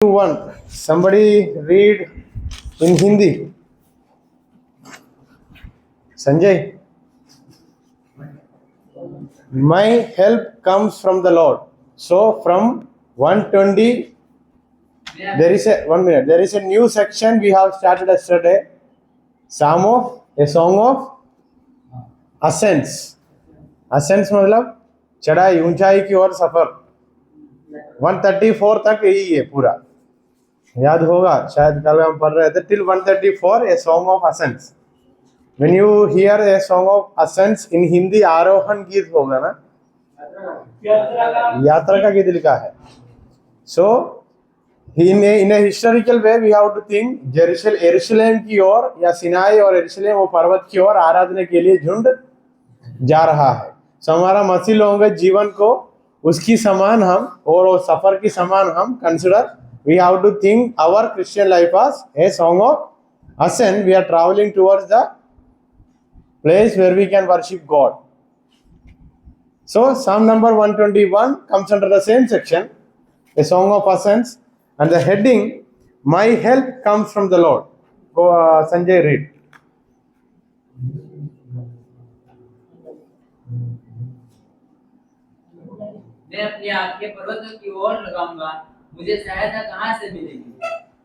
One. Somebody read in Hindi. Sanjay. My help comes from the Lord. So from 120, there is a new section we have started yesterday. A song of ascents. Ascents मतलब चढ़ाई ऊंचाई की ओर सफर. 134 तक यही है पूरा. याद होगा शायद कल हम पढ़ रहे थे till 134 a song of ascents. When you hear a song of ascents in Hindi आरोहण गीत होगा ना, यात्रा का गीत लिखा है. So in a historical way we have to think यरूशलेम की ओर या सिनाई और यरूशलेम वो पर्वत की ओर आराधना के लिए झुंड जा रहा है. So हमारा मसीह लोगों के जीवन को उसकी समान हम और वो सफर की समान हम consider. We have to think our Christian life as a song of ascent. We are traveling towards the place where we can worship God. So Psalm number 121 comes under the same section, a song of ascents, and the heading, my help comes from the Lord. Go Sanjay, read. मैं अपनी आंखें पर्वतों की ओर लगाऊंगा, मुझे सहायता कहाँ से मिलेगी?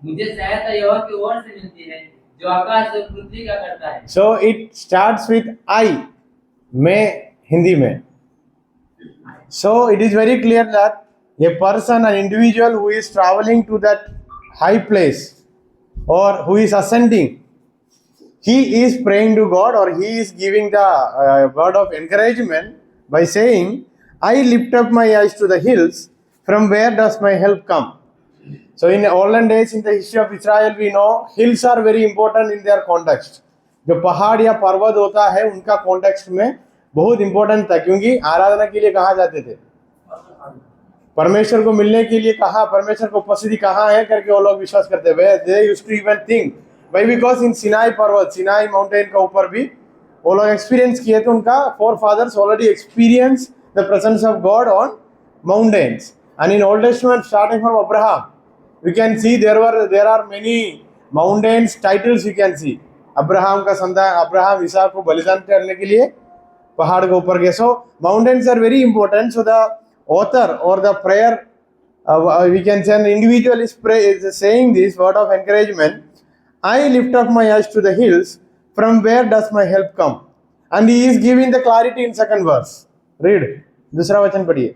मुझे सहायता यहोवा की ओर से मिलती है जो आकाश और पृथ्वी का करता है. So it starts with I, मैं हिंदी में. So it is very clear that a person, an individual who is traveling to that high place or who is ascending, he is praying to God or he is giving the word of encouragement by saying, I lift up my eyes to the hills, from where does my help come? So in olden days, in the history of Israel, we know hills are very important in their context. जो पहाड़ या पर्वत होता है उनका context में बहुत important था, क्योंकि आराधना के लिए कहाँ जाते थे, परमेश्वर को मिलने के लिए कहाँ, परमेश्वर को उपस्थिति कहाँ है करके वो लोग विश्वास करते थे. They used to even think why because in Sinai पर्वत, सिनाई माउंटेन का ऊपर भी वो लोग एक्सपीरियंस किए थे. उनका forefathers already experience the presence of God on mountains. And in old testament starting from Abraham we can see there are many mountains titles you can see. Abraham का संतान, अब्राहम इसहाक को बलिदान करने के लिए पहाड़ के ऊपर गए. So mountains are very important. So the author or the prayer, we can say an individual is saying this word of encouragement. I lift up my eyes to the hills, from where does my help come? And he is giving the clarity in second verse. Read. दूसरा वचन पढ़िए.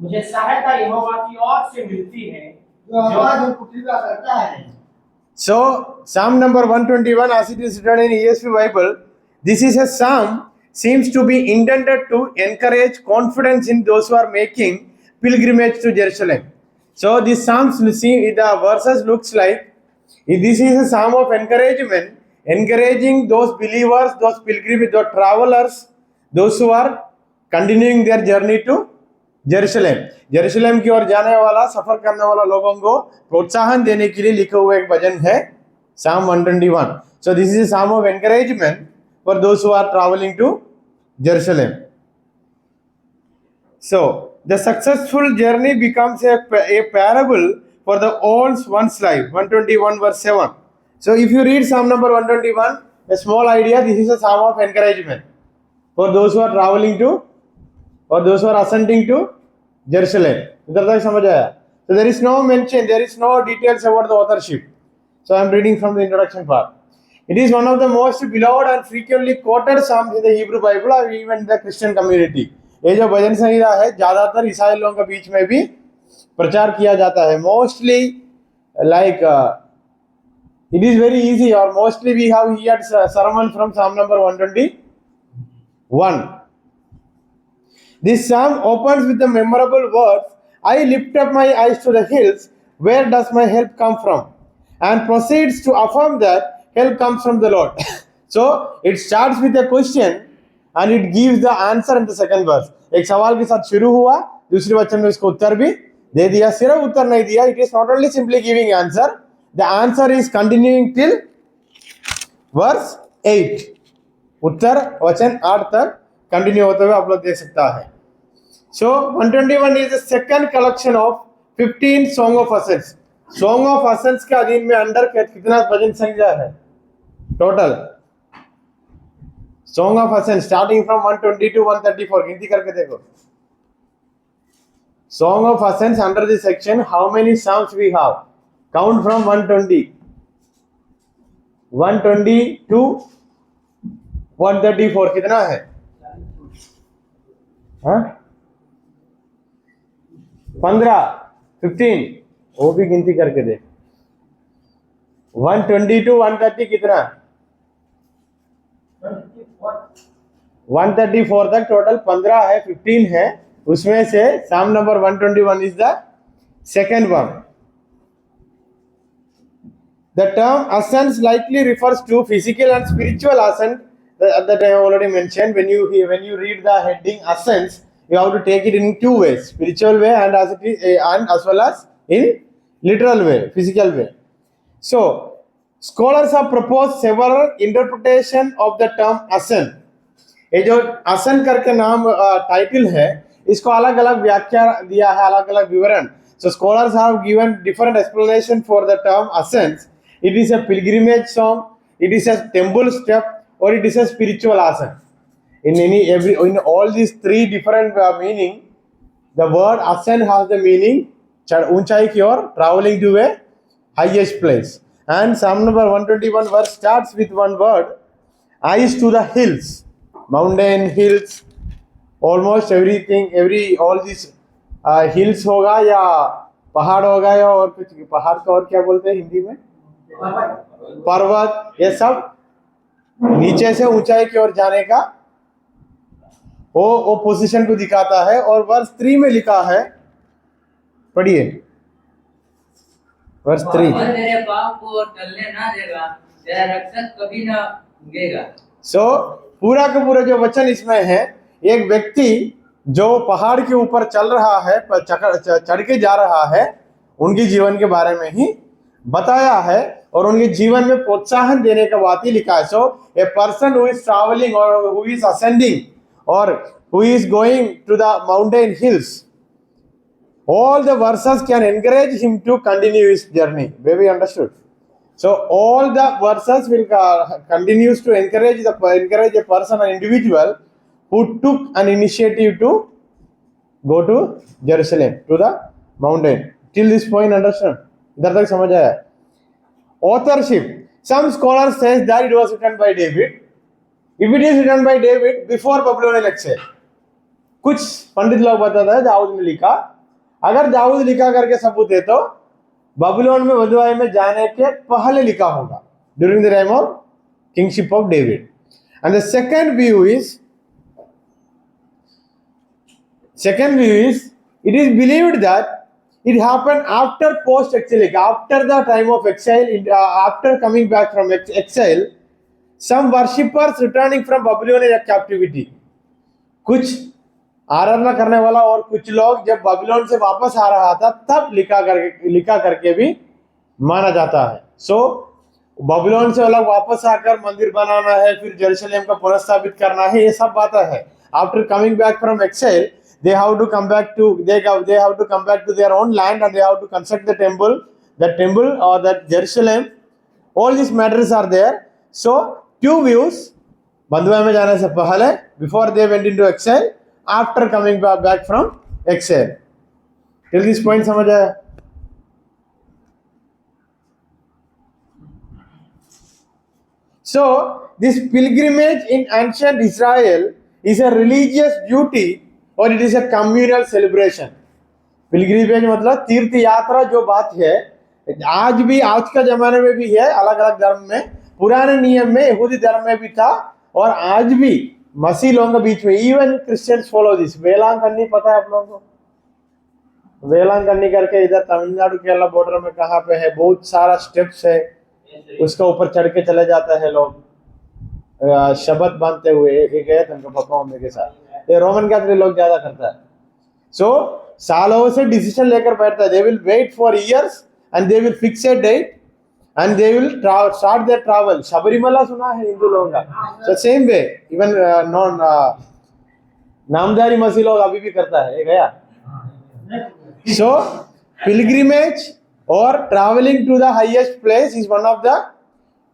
मुझे सहायता यहोवा की ओर से मिलती है जो आकाश और पृथ्वी का करता है. So Psalm number 121, as it is written in ESV Bible, this is a psalm seems to be intended to encourage confidence in those who are making pilgrimage to Jerusalem. So this psalms, the verses looks like this is a psalm of encouragement, encouraging those believers, those pilgrims, those travelers, those who are continuing their journey to Jerusalem की ओर जाने वाला, सफर करने वाला लोगों को प्रोत्साहन देने के लिए लिखा हुआ एक भजन है Psalm 121. So this is a psalm of encouragement for those who are traveling to Jerusalem. So the successful journey becomes a parable for the old one's life. 121 verse 7. So if you read Psalm number 121, a small idea, this is a psalm of encouragement for those who are traveling to or those who are ascending to Jerusalem. इधर तक समझ आया? So there is no mention, there is no details about the authorship. So I am reading from the introduction part. It is one of the most beloved and frequently quoted psalms in the Hebrew Bible or even the Christian community. ये जो भजन संहिता है ज्यादातर ईसाई लोगों के बीच में भी प्रचार किया जाता है. Mostly like it is very easy, or mostly we have heard sermon from Psalm number 121. This psalm opens with the memorable words, I lift up my eyes to the hills, where does my help come from? And proceeds to affirm that help comes from the Lord. So it starts with a question and it gives the answer in the second verse. एक सवाल के साथ शुरू हुआ, दूसरे वचन में उसको उत्तर भी दे दिया. सिर्फ उत्तर नहीं दिया, it is not only simply giving answer, the answer is continuing till verse 8. उत्तर वचन 8 तक कंटिन्यू होते हुए आप लोग देख सकता है. So 121 is the second collection of 15 song of ascents. Song of ascents के अधीन में अंडर कितना भजन संख्या है total? Song of ascents starting from 120 to 134 गिनती करके देखो। Song of ascents under this section how many sounds we have? Count from 120 to 134 कितना है? हाँ 15 वो भी गिनती करके दे। 120 टू 130 कितना? 134 तक टोटल 15 है, 15 है, उसमें से साम number 121 is the second one. The term ascents likely refers to physical and spiritual ascent that I have already mentioned. When you read the heading ascents, you have to take it in two ways: spiritual way and as well as in literal way, physical way. So, scholars have proposed several interpretation of the term ascent. ये जो ascent करके नाम title है, इसको अलग अलग व्याख्या दिया है, अलग अलग विवरण। So, scholars have given different explanation for the term ascents. It is a pilgrimage song, it is a temple step, or it is a spiritual ascent. In all these three different meaning, the word ascent has the meaning ऊंचाई की ओर, traveling to a highest place. And Psalm number 121 verse starts with one word, eyes to the hills, mountain, hills, almost everything, all these hills होगा या पहाड़ होगा या और कुछ, पहाड़ को और क्या बोलते हैं हिंदी में? पर्वत, ये सब नीचे से ऊंचाई की ओर जाने का वो पोजीशन को दिखाता है। और वर्स 3 में लिखा है, पढ़िए वर्स 3। वह तेरे पाँव को टलने ना देगा, तेरा रक्षक कभी ना उगेगा। सो पूरा का पूरा जो वचन इसमें है, एक व्यक्ति जो पहाड़ के ऊपर चल रहा है, चढ़ के जा रहा है, उनके जीवन के बारे में ही बताया है और उनके जीवन में प्रोत्साहन देने का बात ही लिखा है। So a person who is travelling और हु इज असेंडिंग और who is going to the mountain hills, all the verses can encourage him to continue his journey. Baby, understood? So all the verses will continues to encourage a person, an individual who took an initiative to go to Jerusalem, to the mountain. Till this point, understand? इधर तक समझ आया? Authorship. Some scholars says that it was written by David. If it is written by David before Babylonian exile, कुछ पंडित लोग बताते हैं दाऊद ने लिखा। अगर दाऊद लिखा करके सबूत है तो बाबिलोन में बंधुआई में जाने के पहले लिखा होगा, during the time of kingship of David. And the second view is it is believed that it happened after post exile, after the time of exile, after coming back from exile, some worshippers returning from Babylonian captivity, कुछ आराधना करने वाला और कुछ लोग जब बाबिलोन से वापस आ रहा था तब लिखा करके भी माना जाता है। सो बाबिलोन से अलग वापस आकर मंदिर बनाना है, फिर जेरूशलेम का पुनर्स्थापित करना है, ये सब बातें है। After coming back from exile they have to come back to their own land and they have to construct the temple or that Jerusalem. All these matters are there. So two views, बंधुआई में जाने से पहले, before they went into exile, after coming back from exile. Till this point समझ आया? So this pilgrimage in ancient Israel is a religious duty और it is a communal celebration. Pilgrimage मतलब तीर्थ यात्रा जो बात है, आज भी, आज का जमाने में भी है, अलग अलग धर्म में, पुराने नियम में यहूदी धर्म में भी था और आज भी मसीह लोगों के बीच में, इवन क्रिश्चियंस फॉलो दिस। वेलांकन्नी पता है आप लोगों को? वेलांकन्नी करके इधर तमिलनाडु केरला बॉर्डर में कहाँ पे है, बहुत सारा स्टेप्स है, उसके ऊपर चढ़ के चले जाते हैं लोग शब्द बांधते हुए। एक गए थे उनके पापा मम्मी के साथ, ये रोमन कैथोलिक लोग ज्यादा करता है। सो सालों से डिसीजन लेकर बैठता है, they will wait for years and they will fix a date and they will start their travel. Sabarimala सुना है हिंदू लोगों का? So same way even non नामधारी मसीह लोग अभी भी करता है, ये गया। So pilgrimage or traveling to the highest place is one of the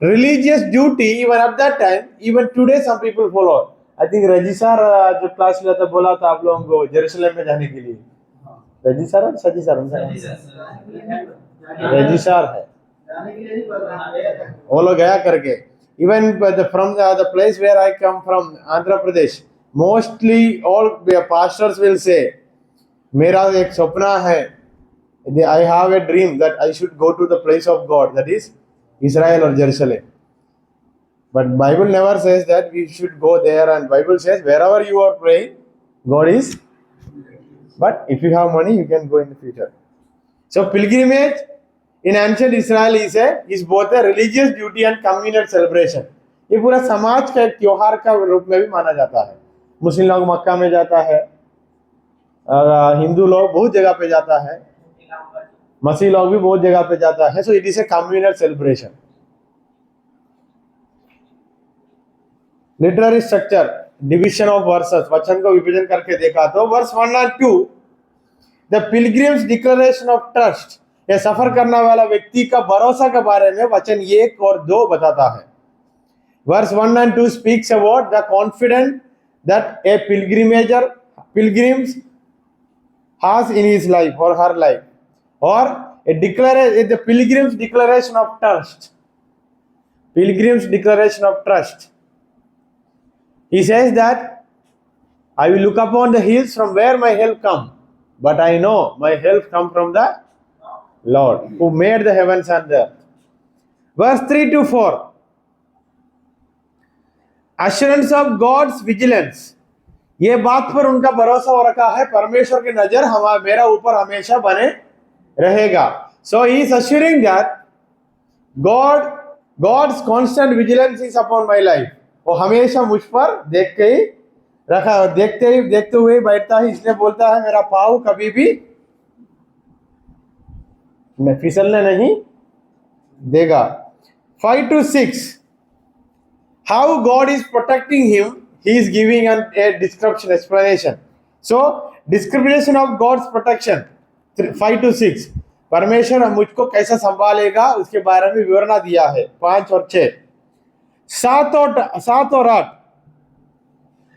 religious duty even at that time. Even today some people follow. I think रजी सर जब क्लास लिया था बोला था आप लोगों को जेरूसलम में जाने के लिए. रजी सर और सजी सर रजी सर है वो लोग गया करके. Even from the place where I come from, Andhra Pradesh, mostly all pastors will say, मेरा एक सपना है, I have a dream that I should go to the place of God, that is Israel or Jerusalem. But Bible never says that we should go there, and Bible says wherever you are praying, God is. But if you have money, you can go in the future. So pilgrimage in ancient Israel is both a religious duty and communal celebration. ये पूरा समाज का एक त्योहार का रूप में भी माना जाता है. मुस्लिम लोग मक्का में जाता है, हिंदू लोग बहुत जगह पे जाता है, मसीह लोग भी बहुत जगह पे जाता है. So it is a communal celebration. Literary structure, division of verses, वचन को विभाजन करके देखा तो verse 1 and 2, the pilgrim's declaration of trust, यह सफर करने वाला व्यक्ति का भरोसा के बारे में वचन 1 और 2 बताता है. Verse 1 and 2 speaks about the confidence that a pilgrim has in his life or her life, or the pilgrim's declaration of trust. Pilgrim's declaration of trust. He says that I will look upon the hills from where my help comes, but I know my help comes from the Lord who made the heavens and the earth. Verse 3 to 4. Assurance of God's vigilance. ये बात पर उनका भरोसा हो रखा है परमेश्वर की नजर मेरा ऊपर हमेशा बने रहेगा. So he is assuring that God's constant vigilance is upon my life. वो हमेशा मुझ पर देखते हुए बैठता है, इसलिए बोलता है मेरा पाँव कभी भी फिसलने नहीं देगा. 5 to 6. How God is protecting him, he is giving a description, explanation. So, description of God's protection, 5 to 6. परमेश्वर मुझको कैसा संभालेगा उसके बारे में विवरण दिया है. 5 और 6. 7 और 8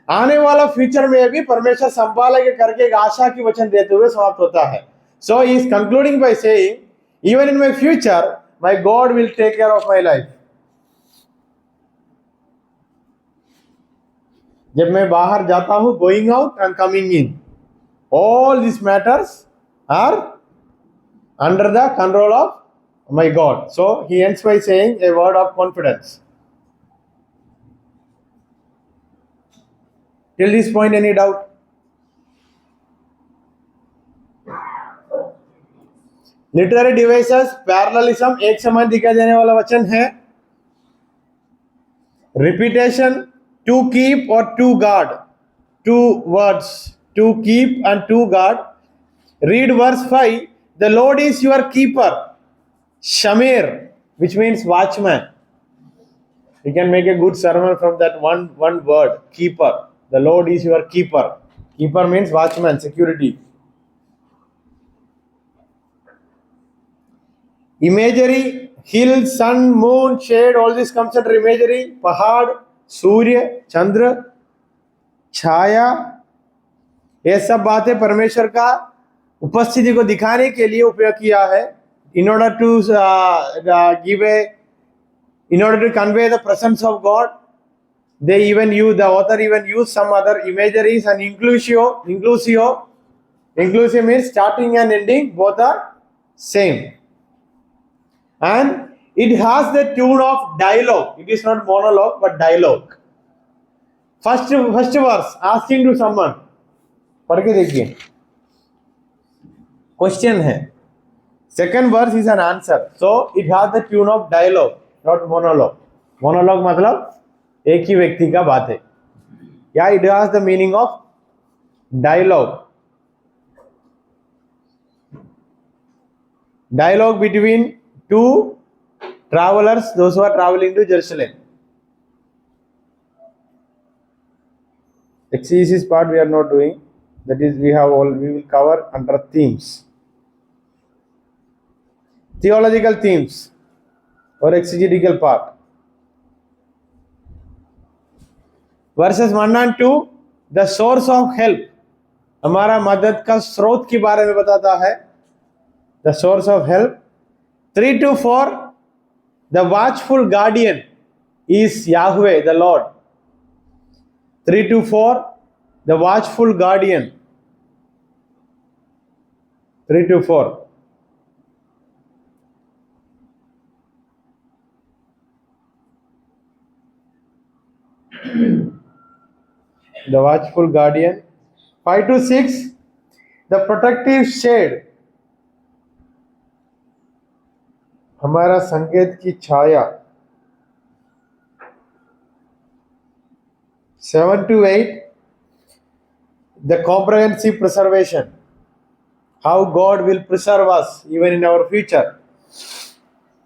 आने वाला फ्यूचर में भी परमेश्वर संभालेगा करके एक आशा की वचन देते हुए समाप्त होता है. So he is concluding by saying, even in my future, my God will take care of my life. जब मैं बाहर जाता हूँ, going out and coming in, all these matters are under the control of my God. So he ends by saying a word of confidence. Till this point, any doubt? Literary devices, parallelism, एक समान दिखाई देने वाला वचन है. Repetition, to keep or to guard, 2 words, to keep and to guard. Read verse 5. The Lord is your keeper, Shamir, which means watchman. You can make a good sermon from that one word, keeper. The Lord is your keeper. Keeper means watchman, security. Imagery, hill, sun, moon, shade, all this comes under imagery. Pahad, सूर्य, चंद्र, छाया, ये सब बातें परमेश्वर का उपस्थिति को दिखाने के लिए उपयोग किया है. In order to convey the presence of God, the author even use some other imageries and inclusio means starting and ending, both are same. And it has the tune of dialogue. It is not monologue but dialogue. First verse, asking to someone. पढ़ के देखिए. Question है. Second verse is an answer. So it has the tune of dialogue, not monologue. Monologue मतलब एक ही व्यक्ति का बात है. Yeah, it has the meaning of dialogue. Dialogue between two travelers, those who are traveling to Jerusalem. Exegesis part we are not doing. That is, we will cover under themes. theological themes or exegetical part. Verses 1 and 2, the source of help, हमारा मदद का स्रोत के बारे में बताता है, the source of help. 3 to 4, the watchful guardian is Yahweh, the Lord. 3 to 4, the watchful guardian. 3 to 4. The watchful guardian. 5 to 6, the protective shade, हमारा संकेत की छाया. 7 to 8, the comprehensive preservation, how God will preserve us even in our future.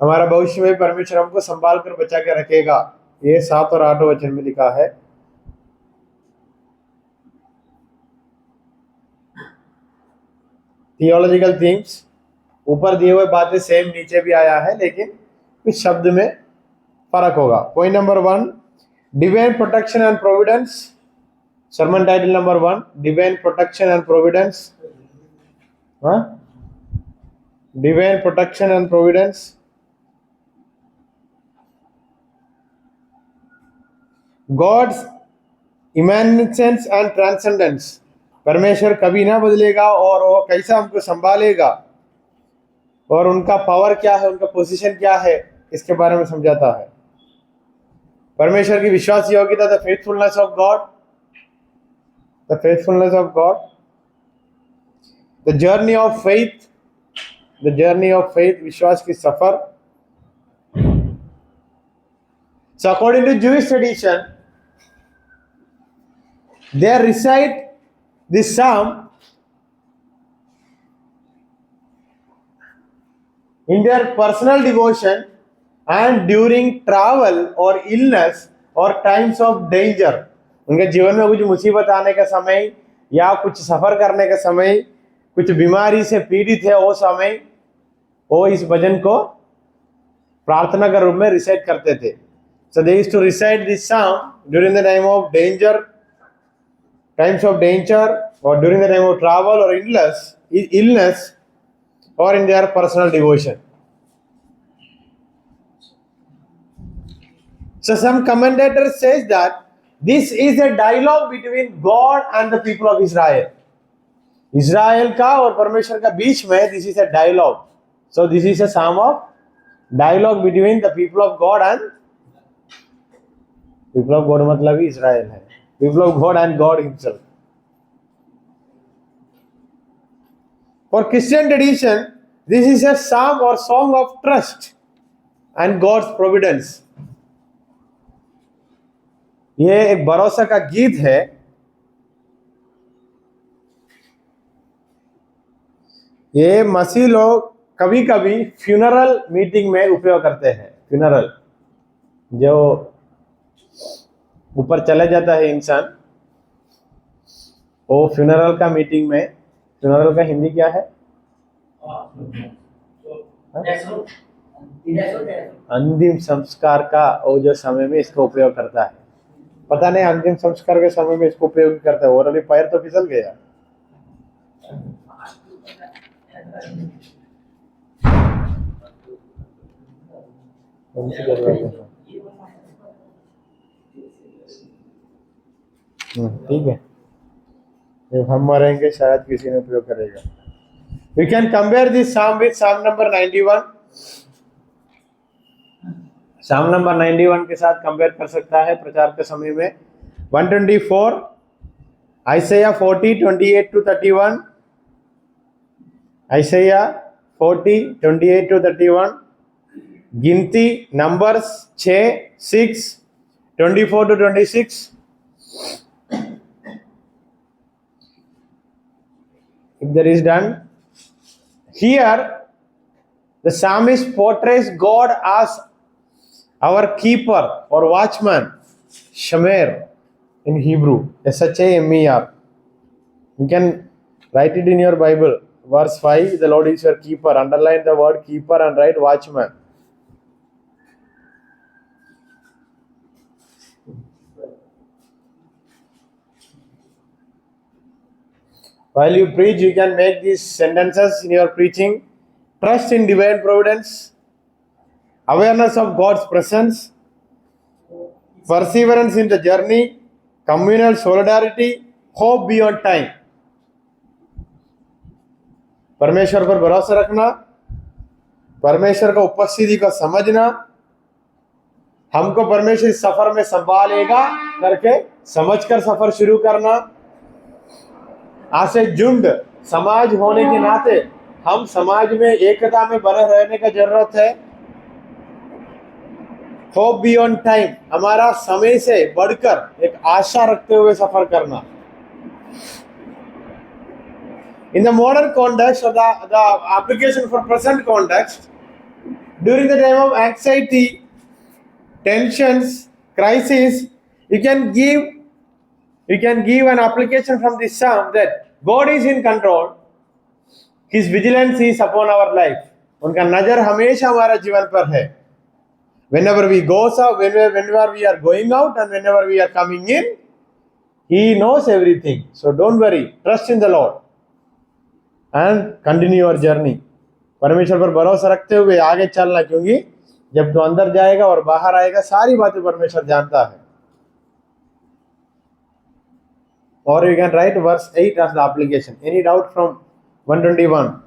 हमारा भविष्य में परमेश्वर हमको संभाल कर बचा के रखेगा. ये 7 और 8 वचन में लिखा है. थियोलॉजिकल थीम्स, ऊपर दिए हुए बातें सेम नीचे भी आया है, लेकिन कुछ शब्द में फर्क होगा. Point number 1, divine protection and Providence. sermon title number 1, divine protection and providence. Divine protection and providence. God's immanence and transcendence, परमेश्वर कभी ना बदलेगा और वो कैसा हमको संभालेगा और उनका पावर क्या है, उनका पोजीशन क्या है, इसके बारे में समझाता है. परमेश्वर की विश्वास योग्यता, the faithfulness of God, the faithfulness of God. The journey of faith, the journey of faith, विश्वास की सफर. So according to Jewish tradition, they recite this psalm in their personal devotion and during travel or illness or times of danger. उनके जीवन में कुछ मुसीबत आने का समय या कुछ सफर करने का समय, कुछ बीमारी से पीड़ित है, वो समय वो इस भजन को प्रार्थना के रूप में रिसाइट करते थे. So they used to recite this psalm during the time of danger, times of danger, or during the time of travel or illness, or in their personal devotion. So some commentators says that this is a dialogue between God and the people of Israel. Israel का और परमेश्वर का बीच में this is a dialogue. So this is a psalm of dialogue between the people of God and people of God मतलब ही Israel है. People of God and God himself. For Christian tradition, this is a psalm or song of trust and God's providence. ये एक भरोसा का गीत है. ये मसीह लोग कभी कभी फ्यूनरल मीटिंग में उपयोग करते हैं. फ्यूनरल, जो ऊपर चले जाता है इंसान, वो फ्यूनरल का मीटिंग में, फ्यूनरल का हिंदी क्या है? अंतिम संस्कार का वो जो समय में इसका उपयोग करता है. पता नहीं अंतिम संस्कार के समय में इसको उपयोग करता है. और अभी पैर तो फिसल गया. ठीक है, जब हम मरेंगे शायद किसी ने उपयोग करेगा. We can compare this psalm with Psalm number 91. Psalm number 91 के साथ कंपेयर कर सकता है प्रचार के समय में. 124, Isaiah 40, 28 to 31, Isaiah 40, 28 to 31, गिनती numbers 6, 6, 24 to 26. If there is done, here the psalmist portrays God as our keeper or watchman, Shamer in Hebrew, SHAMER. You can write it in your Bible, verse 5, the Lord is your keeper. Underline the word keeper and write watchman. While you preach, you can make these sentences in your preaching. Trust in divine providence, awareness of God's presence, perseverance in the journey, communal solidarity, hope beyond time. परमेश्वर पर भरोसा रखना, परमेश्वर का उपस्थिति को समझना, हमको परमेश्वर इस सफर में संभालेगा करके समझकर सफर शुरू करना। आज से झुंड समाज होने के नाते हम समाज में एकता में बने रहने का जरूरत है। होप बियॉन्ड टाइम, हमारा समय से बढ़कर एक आशा रखते हुए सफर करना। In the modern context or the application for present context, during the time of anxiety, tensions, crisis, you can give an application from this psalm that God is in control, His vigilance is upon our life. उनका नजर हमेशा हमारा जीवन पर है। Whenever we go out, whenever we are going out and whenever we are coming in, He knows everything. So don't worry, trust in the Lord and continue your journey. परमेश्वर पर भरोसा रखते हुए आगे चलना, क्योंकि जब तू अंदर जाएगा और बाहर आएगा सारी बातें परमेश्वर जानता है। Or you can write verse 8 as the application. Any doubt from 121?